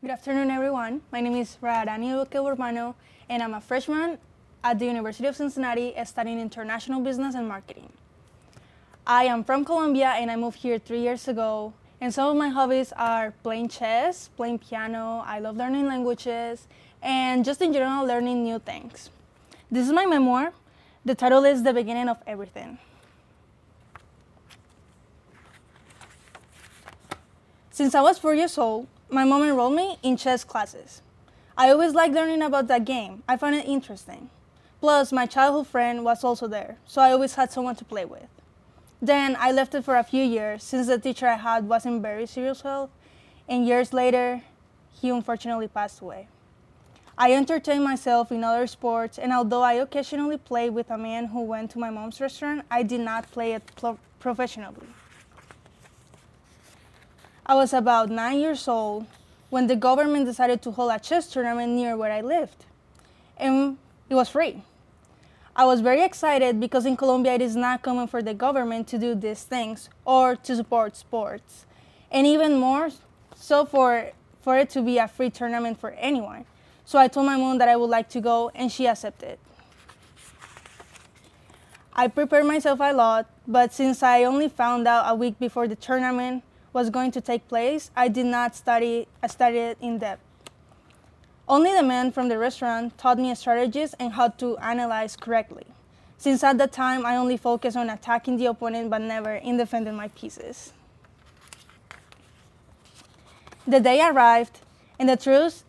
Good afternoon, everyone. My name is Radha Duque Burbano, and I'm a freshman at the University of Cincinnati studying international business and marketing. I am from Colombia, and I moved here 3 years ago. And some of my hobbies are playing chess, playing piano, I love learning languages, and just in general, learning new things. This is my memoir. The title is The Beginning of Everything. Since I was 4 years old, my mom enrolled me in chess classes. I always liked learning about that game. I found it interesting. Plus, my childhood friend was also there, so I always had someone to play with. Then I left it for a few years since the teacher I had was in very serious health, and years later, he unfortunately passed away. I entertained myself in other sports, and although I occasionally played with a man who went to my mom's restaurant, I did not play it professionally. I was about 9 years old when the government decided to hold a chess tournament near where I lived, and it was free. I was very excited because in Colombia it is not common for the government to do these things or to support sports, and even more so for it to be a free tournament for anyone. So I told my mom that I would like to go, and she accepted. I prepared myself a lot, but since I only found out a week before the tournament was going to take place, I did not study it in depth. Only the man from the restaurant taught me strategies and how to analyze correctly, since at that time I only focused on attacking the opponent but never in defending my pieces. The day arrived, and the truth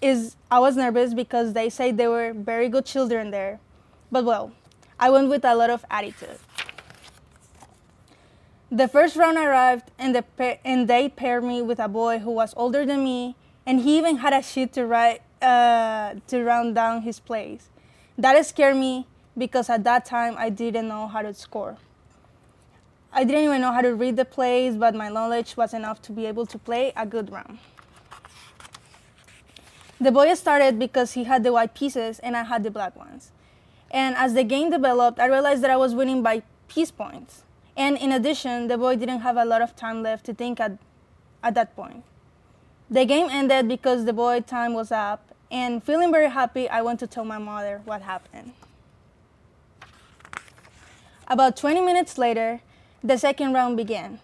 is I was nervous because they said there were very good children there, but well, I went with a lot of attitude. The first round arrived, and they paired me with a boy who was older than me, and he even had a sheet to round down his plays. That scared me because at that time I didn't know how to score. I didn't even know how to read the plays, but my knowledge was enough to be able to play a good round. The boy started because he had the white pieces and I had the black ones. And as the game developed, I realized that I was winning by piece points. And in addition, the boy didn't have a lot of time left to think at that point. The game ended because the boy time was up, and feeling very happy, I went to tell my mother what happened. About 20 minutes later, the second round began.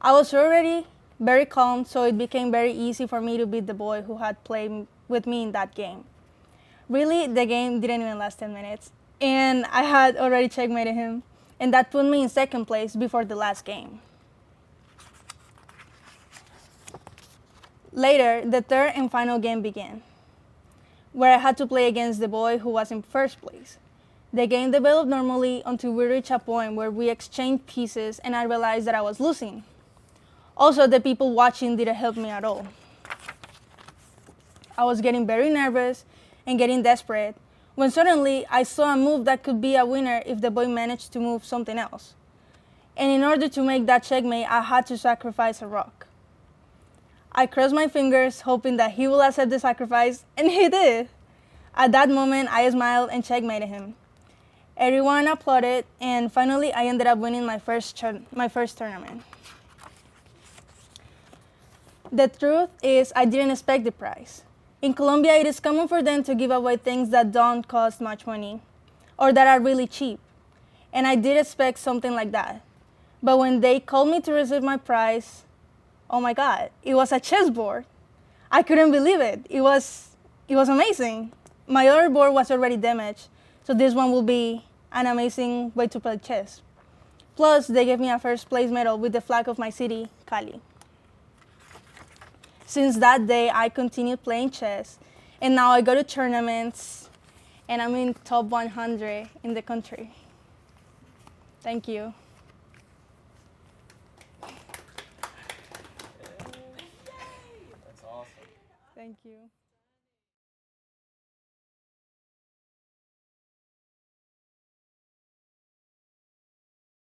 I was already very calm, so it became very easy for me to beat the boy who had played with me in that game. Really, the game didn't even last 10 minutes, and I had already checkmated him. And that put me in second place before the last game. Later, the third and final game began, where I had to play against the boy who was in first place. The game developed normally until we reached a point where we exchanged pieces and I realized that I was losing. Also, the people watching didn't help me at all. I was getting very nervous and getting desperate, when suddenly I saw a move that could be a winner if the boy managed to move something else. And in order to make that checkmate, I had to sacrifice a rook. I crossed my fingers, hoping that he will accept the sacrifice, and he did. At that moment, I smiled and checkmated him. Everyone applauded, and finally I ended up winning my first tournament. The truth is, I didn't expect the prize. In Colombia, it is common for them to give away things that don't cost much money or that are really cheap. And I did expect something like that. But when they called me to receive my prize, oh my God, it was a chessboard. I couldn't believe it. It was amazing. My other board was already damaged, so this one will be an amazing way to play chess. Plus, they gave me a first place medal with the flag of my city, Cali. Since that day, I continued playing chess, and now I go to tournaments, and I'm in top 100 in the country. Thank you. That's awesome. Thank you.